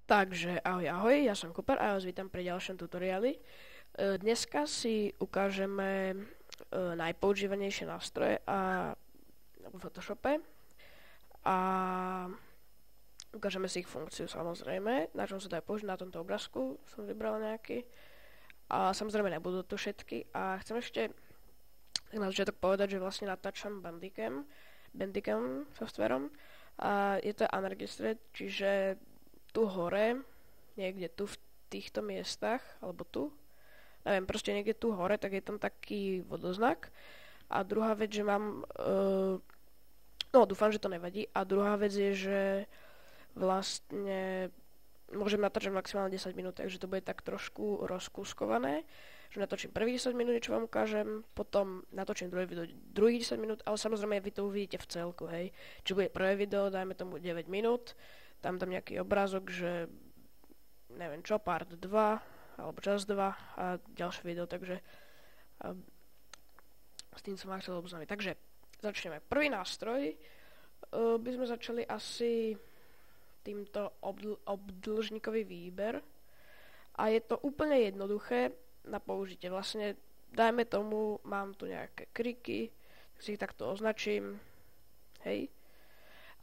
Takže ahoj, ahoj, ja som Cooper a ja vás vítam pri ďalšom tutoriáli. Dneska si ukážeme najpoužívanejšie nástroje v Photoshope a ukážeme si ich funkciu samozrejme, na čom sa dajú použiť. Na tomto obrázku som vybral nejaký a samozrejme nebudú to všetky a chcem ešte na začiatok povedať, že vlastne natáčam Bandicam softverom a je to unregistered, čiže tu hore, niekde tu v týchto miestach, alebo tu, neviem, proste niekde tu hore, tak je tam taký vodoznak. A druhá vec, že mám, no dúfam, že to nevadí. A druhá vec je, že vlastne môžem natáčať maximálne 10 minút, takže to bude tak trošku rozkúskované. Že natočím prvých 10 minút, čo vám ukážem, potom natočím druhé video, druhých 10 minút, ale samozrejme vy to uvidíte v celku, hej. Či bude prvé video, dajme tomu 9 minút, tam nejaký obrázok, že neviem čo, part 2 alebo čas 2 a ďalšie video, takže s tým som vás chcel oboznámiť. Takže začneme. Prvý nástroj by sme začali asi týmto obdĺžnikový výber a je to úplne jednoduché na použitie. Vlastne dajme tomu, mám tu nejaké kriky, tak si ich takto označím, hej.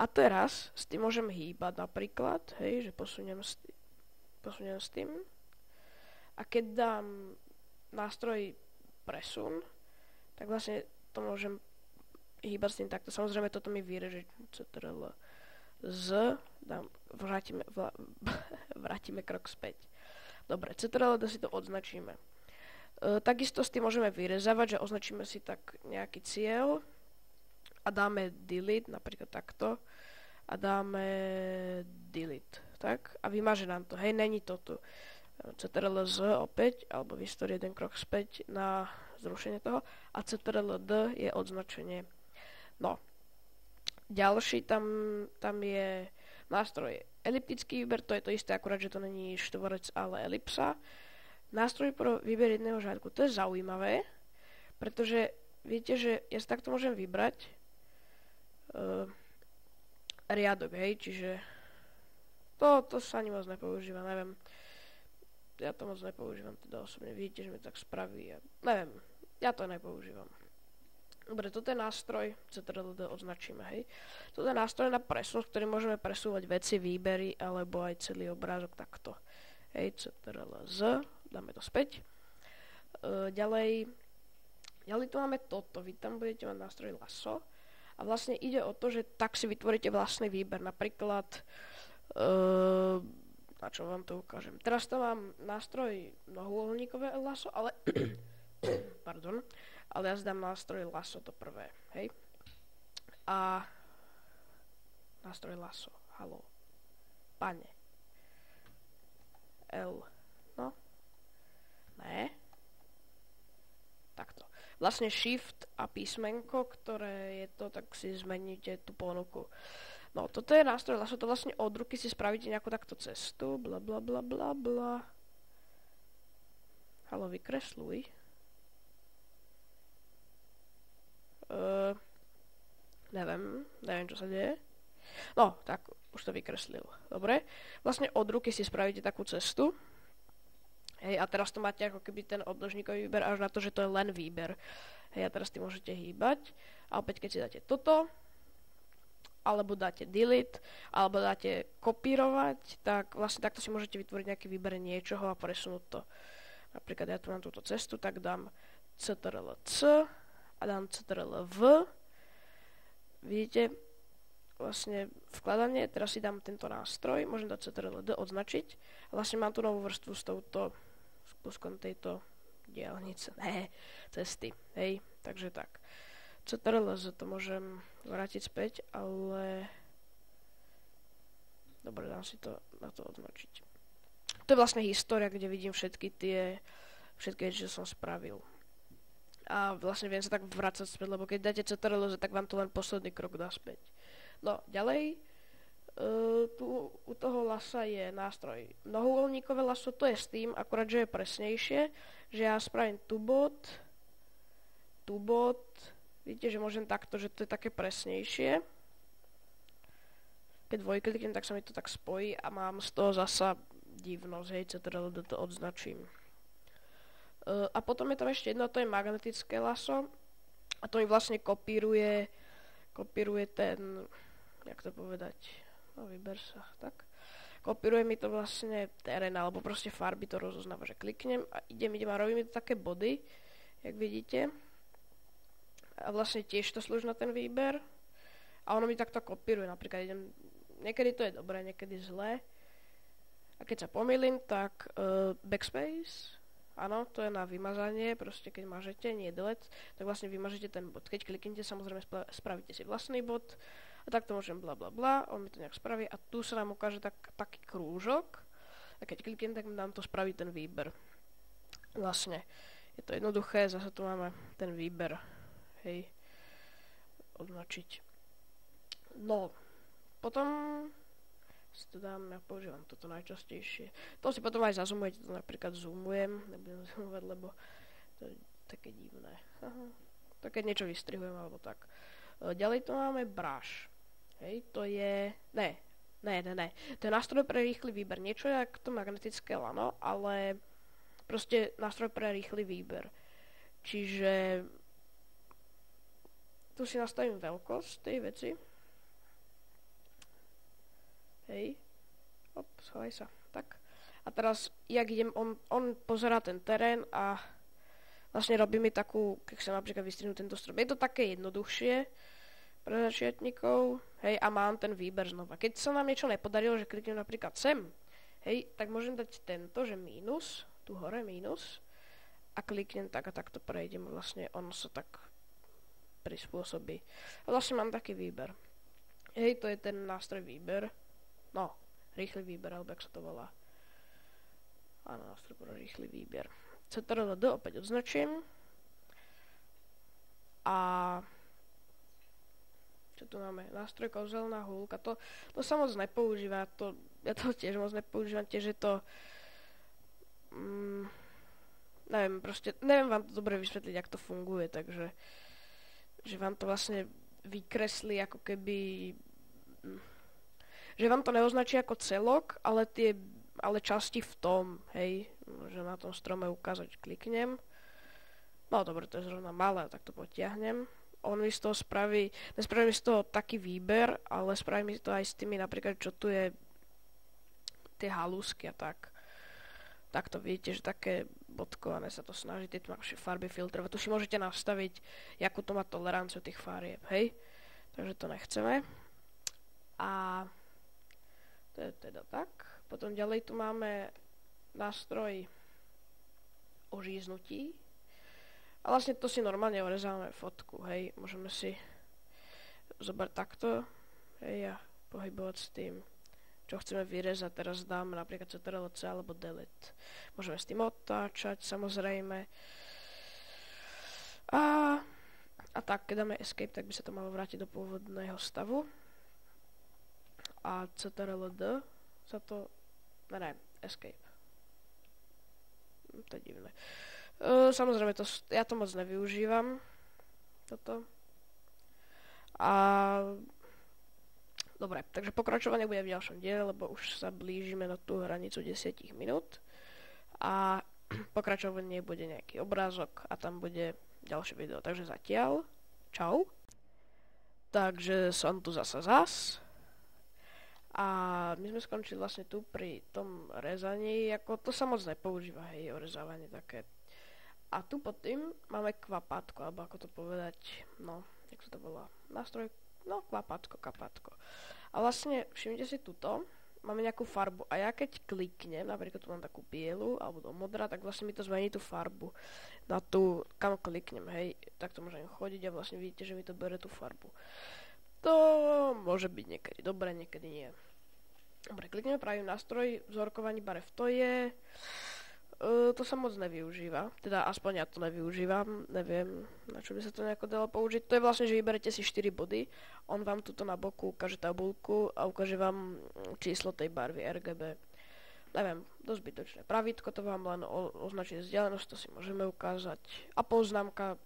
A teraz s tým môžem hýbať napríklad, hej, že posuniem s tým. A keď dám nástroj presun, tak vlastne to môžem hýbať s tým takto. Samozrejme toto mi vyreže CTRL Z, vrátime krok späť. Dobre, CTRL si to odznačíme. Takisto s tým môžeme vyrezávať, že označíme si tak nejaký cieľ a dáme delete, napríklad takto, a dáme delete, tak? A vymaže nám to, hej, není to tu. CTRL Z opäť, alebo v histórii jeden krok späť na zrušenie toho, a CTRL D je odznačenie. No, ďalší tam je nástroj eliptický výber, to je to isté, akurát, že to není štvorec, ale elipsa. Nástroj pro výber jedného řádku, to je zaujímavé, pretože viete, že ja si takto môžem vybrať riadok, hej, čiže to sa ani moc nepoužíva, neviem, ja to moc nepoužívam, teda osobne, vidíte, že mi tak spraví, neviem, ja to nepoužívam. Dobre, toto je nástroj, CTRL-D označíme, hej, toto je nástroj na presun, ktorý môžeme presúvať veci, výbery, alebo aj celý obrázok takto, hej, CTRL-Z, dáme to späť. Ďalej tu máme toto, vy tam budete mať nástroj lasso. A vlastne ide o to, že tak si vytvoríte vlastný výber. Napríklad, na čo vám to ukážem. Teraz tam mám nástroj mnohouholníkové lasso, ale pardon, ale ja zdám nástroj lasso to prvé, hej. A nástroj lasso, haló, pane. L, no, ne, takto. Vlastne shift a písmenko, ktoré je to, tak si zmeníte tú ponuku. No, toto je nástroj lasso, to vlastne od ruky si spravíte nejakú takto cestu, bla bla bla bla bla. Halo, vykresľuj. Neviem, čo sa deje. No, tak, už to vykreslil. Dobre. Vlastne od ruky si spravíte takú cestu. Hej, a teraz to máte ako keby ten obdĺžnikový výber až na to, že to je len výber. Hej, a teraz tým môžete hýbať. A opäť keď si dáte toto, alebo dáte delete, alebo dáte kopírovať, tak vlastne takto si môžete vytvoriť nejaký výber niečoho a presunúť to. Napríklad ja tu mám túto cestu, tak dám CTRL-C a dám CTRL-V. Vidíte, vlastne vkladanie, teraz si dám tento nástroj, môžem dať CTRL-D označiť. A vlastne mám tu novú vrstvu s touto kúskom tejto diaľnice, cesty, hej, takže tak. CTRL-Z to môžem vrátiť späť, ale dobre, dám si to na to označiť. To je vlastne história, kde vidím všetky čo som spravil. A vlastne viem sa tak vrácať späť, lebo keď dáte CTRL-Z, tak vám to len posledný krok dá späť. No, ďalej, tu u toho lasa je nástroj mnohouholníkové laso, to je s tým, akurát, že je presnejšie, že ja spravím tu bod, vidíte, že môžem takto, že to je také presnejšie. keď dvojkliknem, tak sa mi to tak spojí a mám z toho zasa divnosť, hej, CTRL to odznačím. A potom je tam ešte jedno, to je magnetické laso a to mi vlastne kopíruje ten, jak to povedať, no vyber sa, tak. Kopíruje mi to vlastne terén, alebo proste farby to rozoznáva, že kliknem a idem a robí mi to také body, jak vidíte. A vlastne tiež to slúži na ten výber. A ono mi takto kopíruje, napríklad niekedy to je dobré, niekedy zlé. A keď sa pomýlim, tak backspace, áno, to je na vymazanie, proste keď mažete, nie delete, tak vlastne vymažete ten bod. Keď kliknete, samozrejme spravíte si vlastný bod a tak to môžem bla bla bla, on mi to nejak spraví a tu sa nám ukáže taký krúžok a keď kliknem, tak nám to spraví ten výber. Vlastne je to jednoduché, zase tu máme ten výber, hej, označiť. No, potom si to dám, ja používam toto najčastejšie. To si potom aj zazumujete, to napríklad zoomujem, nebudem zoomovať, lebo to je také divné. Aha. To keď niečo vystrihujem, alebo tak. Ďalej tu máme brush. Hej, to je... Ne. To je nástroj pre rýchly výber. Niečo je ako to magnetické lano, ale proste nástroj pre rýchly výber. Čiže tu si nastavím veľkosť tej veci. Hej. Hop, schovaj sa. Tak. A teraz, jak idem, on pozerá ten terén a vlastne robí mi takú, keď sa napríklad vystrihnú tento strop. Je to také jednoduchšie pre začiatníkov, hej, a mám ten výber znova. Keď sa nám niečo nepodarilo, že kliknem napríklad sem, hej, tak môžem dať tento, že mínus, tu hore mínus, a kliknem tak a takto prejdem, vlastne on sa tak prispôsobí. A vlastne mám taký výber. Hej, to je ten nástroj výber. No, rýchly výber, alebo jak sa to volá. Áno, nástroj pre rýchly výber. CTRL-D opäť odznačím. A čo tu máme? Nástroj kouzelná húlka. To sa moc nepoužíva. Ja to tiež moc nepoužívam. Tiež je to... neviem vám to dobre vysvetliť, jak to funguje, takže že vám to vlastne vykreslí ako keby... že vám to neoznačí ako celok, ale časti v tom, hej, že na tom strome ukázať, kliknem. No dobre, to je zrovna malé, tak to potiahnem. On mi z toho nespraví mi z toho taký výber, ale spraví mi to aj s tými napríklad, čo tu je tie halúsky a tak. Tak to vidíte, že také bodkované sa to snaží, tie tmavšie farby filtrovať. Tu si môžete nastaviť, akú to má toleranciu tých farieb, hej. Takže to nechceme. A to je teda tak. Potom ďalej tu máme nástroj ožíznutí. A vlastne to si normálne orezávame fotku, hej. Môžeme si zobrať takto, hej, a pohybovať s tým, čo chceme vyrezať. Teraz dáme napríklad CTRL-C alebo delete. Môžeme s tým otáčať, samozrejme. A tak, keď dáme escape, tak by sa to malo vrátiť do pôvodného stavu. A CTRL-D sa to... Ne, escape. To je divné. Samozrejme, ja to moc nevyužívam. Toto. A... Dobre, takže pokračovanie bude v ďalšom diele, lebo už sa blížime na tú hranicu 10 minút. A pokračovanie bude nejaký obrázok a tam bude ďalšie video. Takže zatiaľ, čau. Takže som tu zas. A my sme skončili vlastne tu pri tom rezaní, ako to sa moc nepoužíva, hej, orezávanie také. A tu pod tým máme kvapátko, alebo ako to povedať, no, jak sa to volá, nástroj, no, kvapátko. A vlastne, všimnite si tuto, máme nejakú farbu a ja keď kliknem, napríklad tu mám takú bielu, alebo do modra, tak vlastne mi to zmení tú farbu na tú, kam kliknem, hej, tak to môžem chodiť a vlastne vidíte, že mi to bere tú farbu. To môže byť niekedy dobré, niekedy nie. Dobre, klikneme pravý nástroj, vzorkovaní barev, to sa moc nevyužíva, teda aspoň ja to nevyužívam, neviem, na čo by sa to nejako dalo použiť. To je vlastne, že vyberete si 4 body, on vám tuto na boku ukáže tabuľku a ukáže vám číslo tej barvy RGB. Neviem, dosť bytočné. Pravítko to vám len označí vzdialenosť, to si môžeme ukázať. A poznámka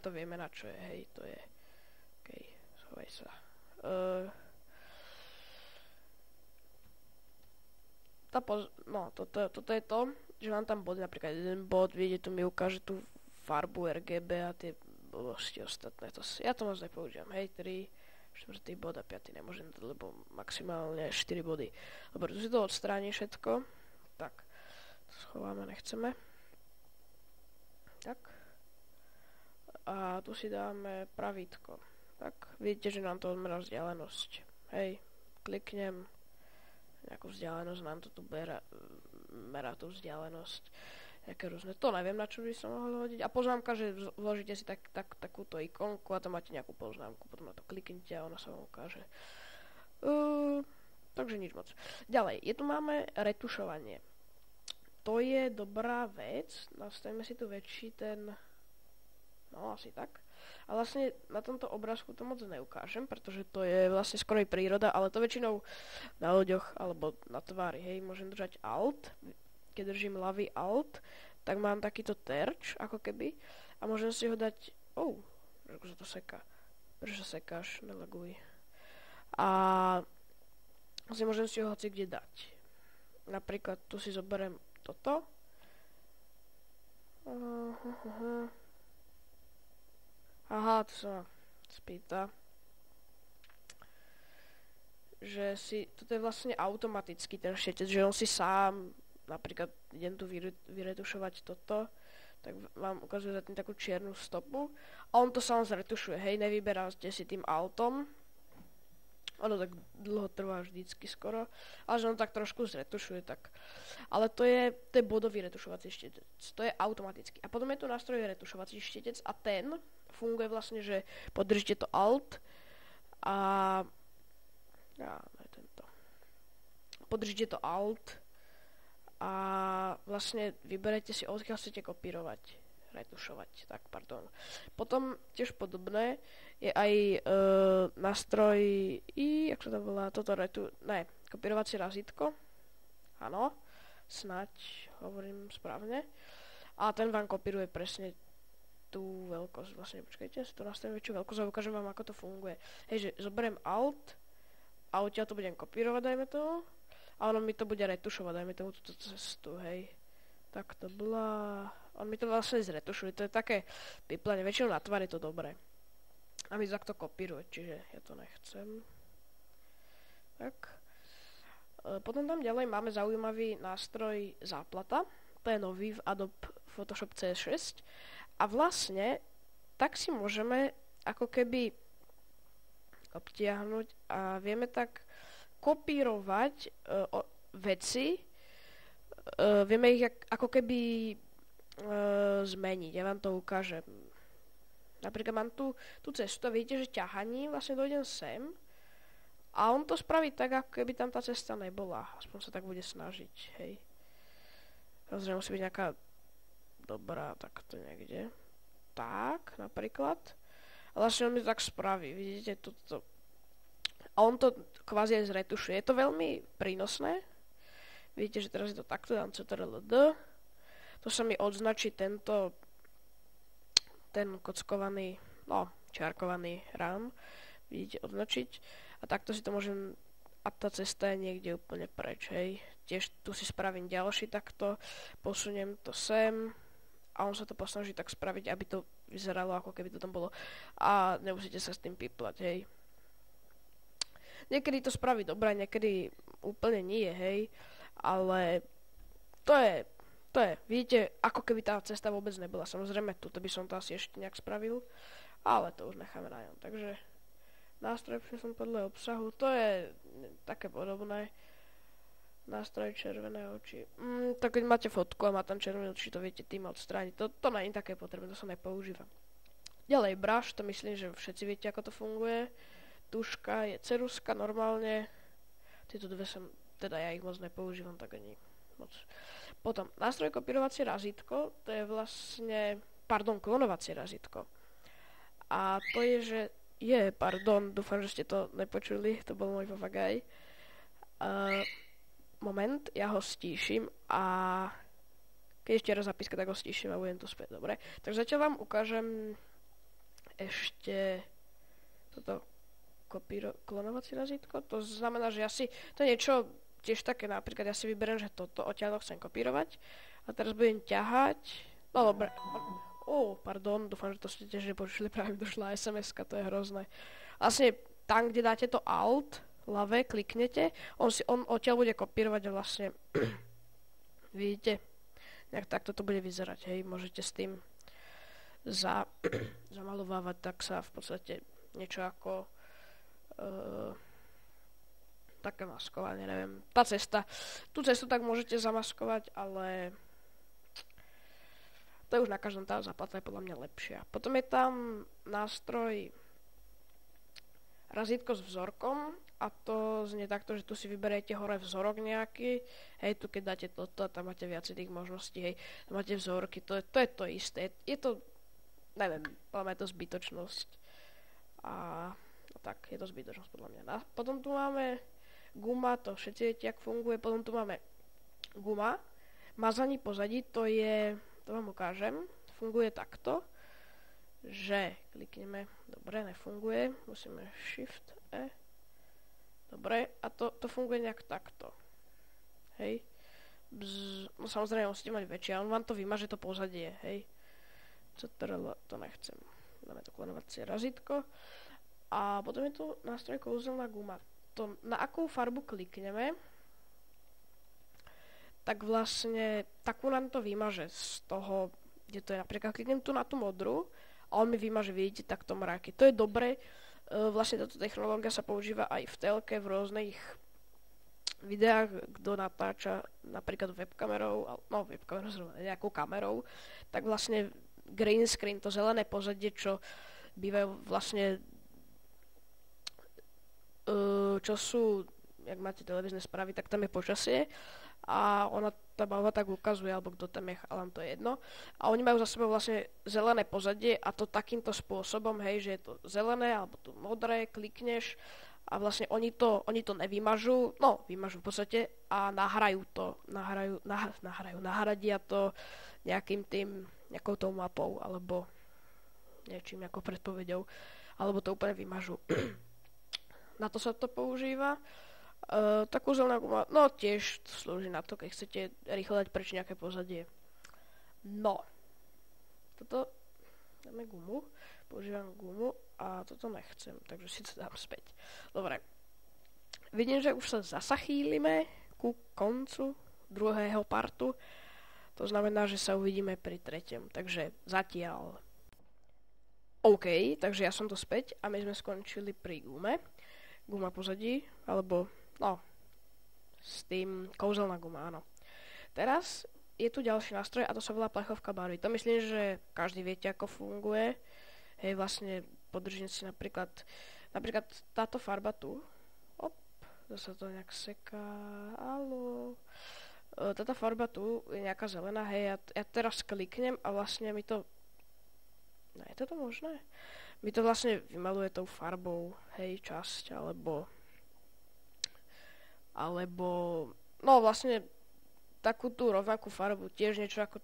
to vieme na čo je, hej, to je. Okej, schovaj sa. toto je to, že mám tam body, napríklad jeden bod, vidíte, tu mi ukáže tú farbu RGB a tie blbosti ostatné. Ja to moc nepoužívam, hej, 3, 4. bod a 5. nemôžem dať, lebo maximálne 4 body. Dobre, tu si to odstráni všetko. Tak, to schováme, nechceme. Tak. A tu si dáme pravítko. Tak, vidíte, že nám to odmerá vzdialenosť. Hej, kliknem, nejakú vzdialenosť nám to tu merá tú vzdialenosť. Nejaké rôzne, to neviem, na čo by som mohol hodiť. A poznámka, že vložíte si takúto ikonku a tam máte nejakú poznámku, potom na to kliknite a ona sa vám ukáže. Takže nič moc. Ďalej, tu máme retušovanie. To je dobrá vec, nastavíme si tu väčší ten, no asi tak. A vlastne na tomto obrázku to moc neukážem, pretože to je vlastne skoro i príroda, ale to väčšinou na ľuďoch alebo na tvári, hej, môžem držať Alt. Keď držím ľavý Alt, tak mám takýto terč, ako keby, a môžem si ho dať, ako sa to seká, prečo sa sekáš, nelaguj. A vlastne môžem si ho hoci kde dať. Napríklad tu si zoberiem toto. Aha, tu sa ma spýta, že toto je vlastne automaticky ten štetec, že on si sám, napríklad idem tu vyretušovať toto, tak vám ukazuje za tým takú čiernu stopu a on to sám zretušuje, hej, nevyberáte si tým Altom, ono tak dlho trvá vždycky skoro, ale že on tak trošku zretušuje, tak. Ale to je bodový retušovací štetec, to je automaticky. A potom je tu nástroj retušovací štetec a ten funguje vlastne, že podržíte to Alt a podržíte to Alt a vlastne vyberete si, odkiaľ chcete kopírovať, retušovať, tak pardon. Potom tiež podobné je aj nástroj jak sa to volá, kopírovacie razítko, áno, snáď hovorím správne, a ten vám kopíruje presne tú veľkosť, vlastne počkajte, si to nastavím väčšiu veľkosť a ukážem vám, ako to funguje. Hej, že zoberiem Alt a odtiaľ to budem kopírovať, dajme to, a ono mi to bude retušovať, dajme tomu túto cestu, hej. Tak to bola, on mi to vlastne zretušuje, to je také piplenie, väčšinou na tvar je to dobré. A mi takto kopíruje, čiže ja to nechcem. Tak. Potom tam ďalej máme zaujímavý nástroj záplata, to je nový v Adobe Photoshop CS6. A vlastne tak si môžeme ako keby obtiahnuť a vieme tak kopírovať veci, vieme ich ako keby zmeniť. Ja vám to ukážem. Napríklad mám tú cestu a vidíte, že ťahaním vlastne dojdem sem a on to spraví tak, ako keby tam tá cesta nebola. Aspoň sa tak bude snažiť, hej. Rozumiem, musí byť nejaká dobrá, takto niekde. Tak, napríklad. A vlastne on mi to tak spraví, vidíte, toto. A on to kvázi aj zretušuje. Je to veľmi prínosné. Vidíte, že teraz je to takto, dám CTRL-D. To sa mi odznačí ten kockovaný, čiarkovaný rám. Vidíte, odznačiť. A takto si to môžem, a tá cesta je niekde úplne preč, hej. Tiež tu si spravím ďalší takto, posuniem to sem a on sa to posnaží tak spraviť, aby to vyzeralo, ako keby to tam bolo. A nemusíte sa s tým píplať, hej. Niekedy to spraví dobre, niekedy úplne nie, hej. Ale to je, vidíte, ako keby tá cesta vôbec nebola. Samozrejme, tuto by som to asi ešte nejak spravil, ale to už necháme na ňom. Takže nástroj som podľa obsahu, to je také podobné. Nástroj červené oči. Tak keď máte fotku a má tam červené oči, to viete tým odstrániť. To nie je také potrebné, to sa nepoužíva. Ďalej brush, to myslím, že všetci viete, ako to funguje. Tuška je ceruska normálne. Tieto dve teda ja ich moc nepoužívam, tak ani moc. Potom nástroj kopírovacie razítko, to je vlastne, klonovacie razítko. A to je, že dúfam, že ste to nepočuli, to bol môj papagaj. Moment, ja ho stíšim a keď ešte raz zapíska, tak ho stíšim a budem to späť, dobre. Takže zatiaľ vám ukážem ešte toto klonovacie razítko. To znamená, že to je niečo, tiež také, napríklad ja si vyberiem, že toto odtiaľ chcem kopírovať a teraz budem ťahať, no dobre, pardon, dúfam, že to ste tiež nepočuli, práve mi došla SMS-ka, to je hrozné. Vlastne tam, kde dáte to Alt, ľavé, kliknete, on odtiaľ bude kopírovať a vlastne, vidíte, nejak takto to bude vyzerať, hej, môžete s tým zamalovávať, tak sa v podstate niečo ako také maskovanie, neviem, tú cestu tak môžete zamaskovať, ale to je už na každom, tá záplata je podľa mňa lepšia. Potom je tam nástroj razítko s vzorkom a to znie takto, že tu si vyberiete hore vzorok nejaký, hej, tu keď dáte toto a tam máte viac tých možností, hej, tam máte vzorky, to je to isté, je to, neviem, podľa mňa je to zbytočnosť a no tak, je to zbytočnosť podľa mňa. A potom tu máme guma, to všetci viete, jak funguje, potom tu máme guma, mazaní pozadí, to vám ukážem, funguje takto, že klikneme, dobre, nefunguje, musíme Shift E, dobre, a to funguje nejak takto, hej, no samozrejme musíte mať väčšie, a on vám to vymaže to pozadie, hej, CTRL, to nechcem, dáme to klonovacie razítko, a potom je tu nástroj kouzelná guma, to na akú farbu klikneme, tak vlastne takú nám to vymaže z toho, kde to je, napríklad kliknem tu na tú modrú a on mi vymaže, vidíte, takto mraky. To je dobré, vlastne táto technológia sa používa aj v telke, v rôznych videách, kto natáča napríklad webkamerou, nejakou kamerou, tak vlastne green screen, to zelené pozadie, čo bývajú vlastne čo sú, jak máte televízne správy, tak tam je počasie a ona tá malba tak ukazuje, alebo kto tam je chalan, to je jedno. A oni majú za sebou vlastne zelené pozadie a to takýmto spôsobom, hej, že je to zelené alebo tu modré, klikneš a vlastne oni to nevymažú, no vymažú v podstate a nahradia to nejakou tou mapou alebo niečím ako predpovedou, alebo to úplne vymažú. Na to sa to používa. Takú zelenú guma, no tiež slúži na to, keď chcete rýchlo dať preč nejaké pozadie. No. Toto dáme gumu, používam gumu a toto nechcem, takže si to dám späť. Dobre. Vidím, že už sa zasa chýlime ku koncu druhého partu. To znamená, že sa uvidíme pri treťom. Takže zatiaľ. OK, takže ja som to späť a my sme skončili pri gume. Guma pozadí, alebo, no, s tým kouzelná guma, áno. Teraz je tu ďalší nástroj a to sa volá plechovka barvy. To myslím, že každý viete, ako funguje. Hej, vlastne podržím si napríklad táto farba tu. Zase to nejak seká, haló. Táto farba tu je nejaká zelená, hej, ja teraz kliknem a vlastne mi to... No, je toto možné? Mi to vlastne vymaluje tou farbou, hej, časť, alebo no vlastne takú tú rovnakú farbu, tiež niečo ako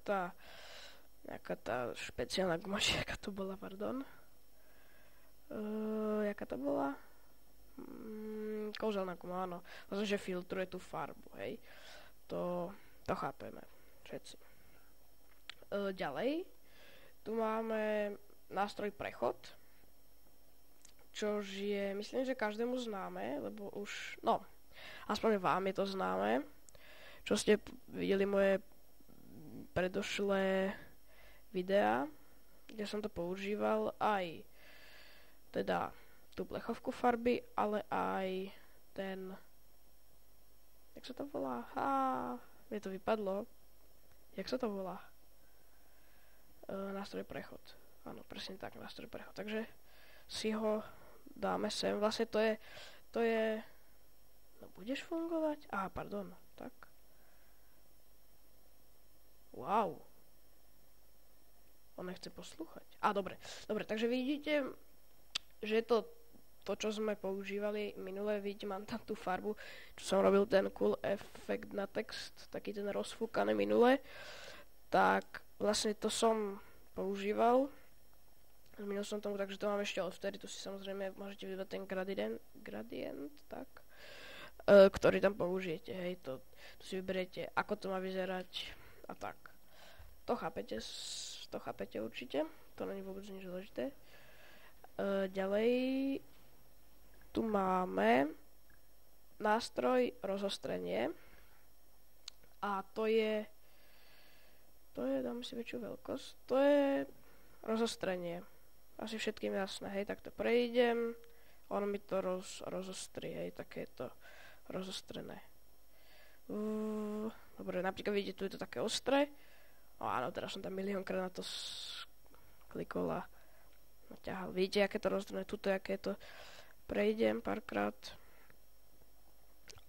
nejaká tá špeciálna guma, jaká to bola, pardon. Jaká to bola? Kouzelná guma, áno. Vlastne, že filtruje tú farbu, hej. To chápeme všetci. Ďalej, tu máme nástroj prechod, čož je, myslím, že každému známe, lebo už, no, aspoň vám je to známe, čo ste videli moje predošlé videá, kde som to používal, aj teda tú plechovku farby, ale aj ten, jak sa to volá? Mne to vypadlo. Jak sa to volá? Nástroj prechod. Áno, presne tak, nástroj prechod. Takže si ho dáme sem. Vlastne to je... No, budeš fungovať? Pardon, tak. Wow. On nechce poslúchať. Dobre, takže vidíte, že je to, čo sme používali minulé, vidíte, mám tam tú farbu, čo som robil ten cool efekt na text, taký ten rozfúkaný minulé, tak vlastne to som používal. Zmenil som tomu, takže to mám ešte odvtedy, tu si samozrejme môžete vybrať ten gradient, tak. ktorý tam použijete, hej, to si vyberiete, ako to má vyzerať a tak. To chápete určite, to není vôbec nič dôležité. Ďalej tu máme nástroj rozostrenie a to je, dáme si väčšiu veľkosť, to je rozostrenie. Asi všetkým jasné, hej, tak to prejdem, on mi to rozostrí, hej, také je to rozostrené. Dobre, napríklad vidíte, tu je to také ostré. No áno, teraz som tam miliónkrát na to klikol a naťahal. Vidíte, aké to rozdrné, tuto, aké to prejdem párkrát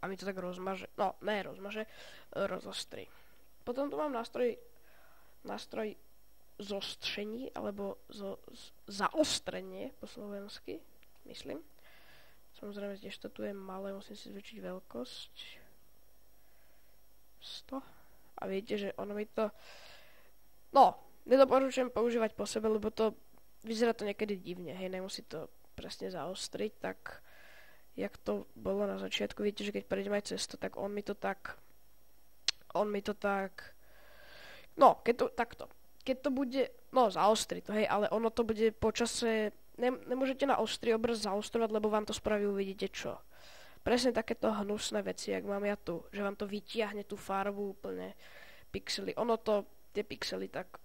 a mi to tak rozmaže, no, ne rozmaže, rozostrí. Potom tu mám nástroj zostření, alebo zaostrenie po slovensky, myslím. Samozrejme, tiež to tu je malé, musím si zväčšiť veľkosť. 100. A viete, že ono mi to... No, nedoporučujem používať po sebe, lebo to vyzerá to niekedy divne, hej, nemusí to presne zaostriť, tak jak to bolo na začiatku, viete, že keď prejdem aj cesto, tak on mi to tak... No, keď to bude, no zaostri to, hej, ale ono to bude počase, nemôžete na ostrý obraz zaostrovať, lebo vám to spraví, uvidíte čo. Presne takéto hnusné veci, jak mám ja tu, že vám to vytiahne tú farbu úplne, pixely, ono to, tie pixely tak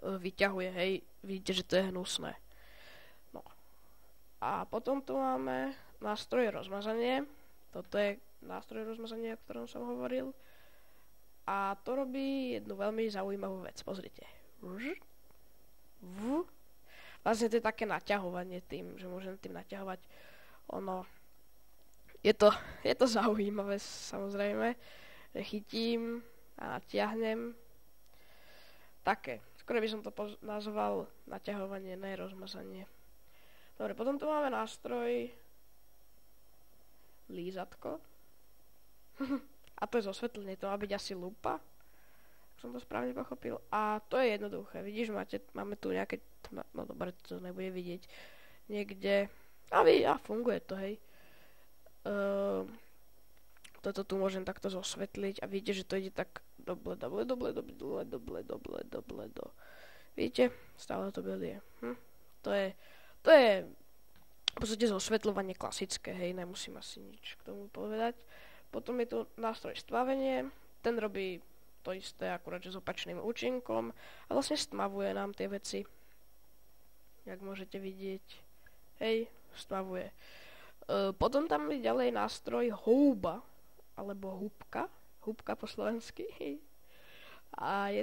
vyťahuje, hej, vidíte, že to je hnusné. No. A potom tu máme nástroj rozmazanie, toto je nástroj rozmazania, o ktorom som hovoril. A to robí jednu veľmi zaujímavú vec. Pozrite. Vlastne to je také naťahovanie tým, že môžem tým naťahovať. Ono... Je to zaujímavé, samozrejme, že chytím a natiahnem. Také. Skôr by som to nazval naťahovanie, ne rozmazanie. Dobre, potom tu máme nástroj lízatko. A to je zosvetlenie, to má byť asi lupa, ak som to správne pochopil. A to je jednoduché, vidíš, máme tu nejaké, no dobre, to nebude vidieť, niekde, a funguje to, hej. Toto tu môžem takto zosvetliť a vidíte, že to ide tak doble. Vidíte, stále to belie. To je v podstate zosvetľovanie klasické, hej, nemusím asi nič k tomu povedať. Potom je tu nástroj stmavenie, ten robí to isté, akurát že s opačným účinkom a vlastne stmavuje nám tie veci, jak môžete vidieť, hej, stmavuje. Potom tam je ďalej nástroj houba, alebo húbka po slovensky, hej. A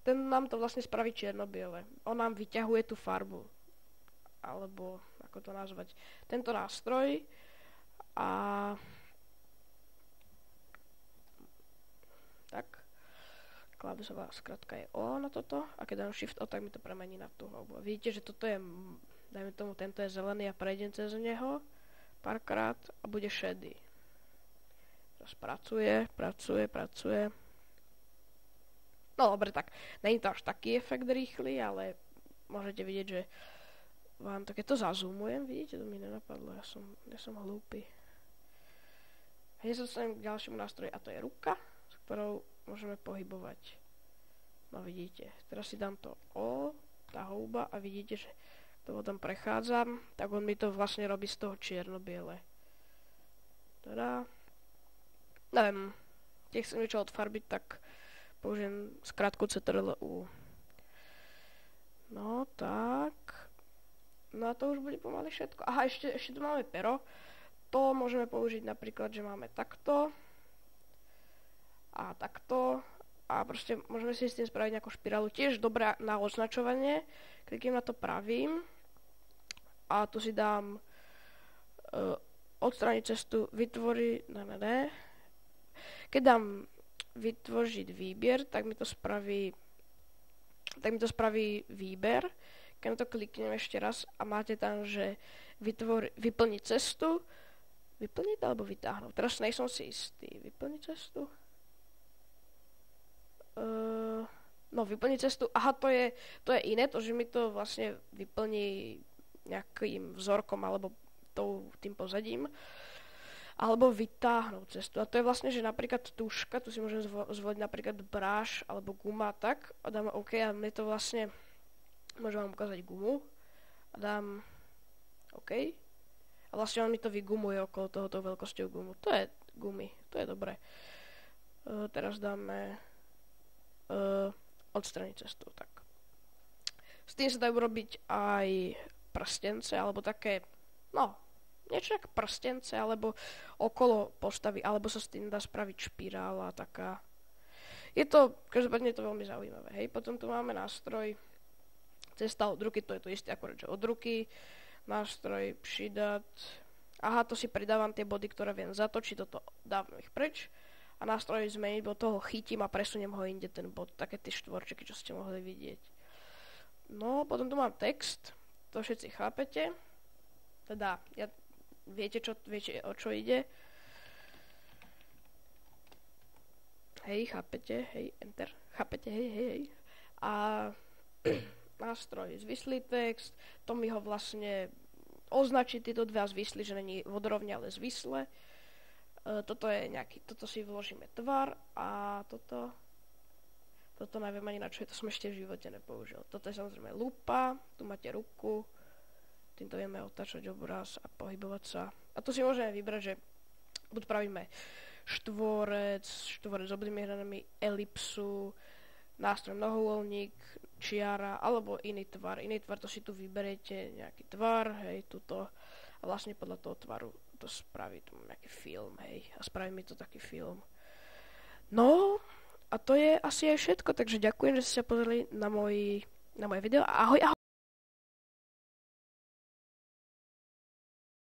ten nám to vlastne spraví čierno-biele, on nám vyťahuje tú farbu, alebo ako to nazvať, tento nástroj a... Tak, klávesová skratka je O na toto a keď dám Shift O, tak mi to premení na tú houbu. Vidíte, že toto je, dajme tomu, tento je zelený a prejdem cez neho párkrát a bude šedý. Teraz pracuje. No dobre, tak, není to až taký efekt rýchly, ale môžete vidieť, že vám to, keď to zazoomujem, vidíte, to mi nenapadlo, ja som hlúpy. Hneď sa dostanem k ďalšiemu nástroju a to je ruka, ktorou môžeme pohybovať. No vidíte, teraz si dám to O, tá houba a vidíte, že to potom prechádzam, tak on mi to vlastne robí z toho čierno-biele. Teda, neviem, keď chcem niečo odfarbiť, tak použijem skratku CTRL-U. No tak, no a to už bude pomaly všetko. Aha, ešte tu máme pero, to môžeme použiť napríklad, že máme takto, a takto a proste môžeme si s tým spraviť nejakú špirálu, tiež dobrá na označovanie, kliknem na to pravým a tu si dám odstrániť cestu, keď dám vytvořiť výber, tak mi to spraví výber, keď na to kliknem ešte raz a máte tam, že vyplniť cestu, vyplniť alebo vytáhnuť, teraz nejsom si istý, vyplniť cestu? No, vyplniť cestu, aha, to je iné, to, že mi to vlastne vyplní nejakým vzorkom alebo tým pozadím. alebo vytáhnuť cestu. A to je vlastne, že napríklad tuška, tu si môžem zvoliť napríklad bráš alebo guma, tak a dám OK a mne to vlastne, môžem vám ukázať gumu a dám OK a vlastne on mi to vygumuje okolo tohoto veľkosťou gumu. To je gumy, to je dobré. Teraz dáme odstraniť cestu, tak. S tým sa dajú robiť aj prstence, alebo také, niečo ako prstence, alebo okolo postavy, alebo sa s tým dá spraviť špirála, taká. Každopádne je to veľmi zaujímavé, hej. Potom tu máme nástroj cesta od ruky, to je to isté akorát, že od ruky, nástroj přidat. Aha, to si pridávam tie body, ktoré viem zatočiť, toto dávam ich preč. A nástroj zmeniť, bo toho chytím a presuniem ho inde ten bod, také tie štvorčeky, čo ste mohli vidieť. No, potom tu mám text, to všetci chápete. Teda, viete, o čo ide. Hej, chápete, hej, enter. Chápete, hej. A nástroj zvislý text, to mi ho vlastne označí tieto dve a zvislý, že není vodorovne, ale zvisle. Toto si vložíme tvar a toto neviem ani na čo je, to som ešte v živote nepoužil. Toto je samozrejme lupa, tu máte ruku, týmto vieme otáčať obraz a pohybovať sa. A tu si môžeme vybrať, že buď pravíme štvorec s obdými hranami, elipsu, nástroj mnohovoľník, čiara, alebo iný tvar. Iný tvar, to si tu vyberiete nejaký tvar, hej, tuto. A vlastne podľa toho tvaru to spraví tu nejaký film, hej. A spraví mi to taký film. No, a to je asi aj všetko, takže ďakujem, že ste sa pozreli na moje video. Ahoj.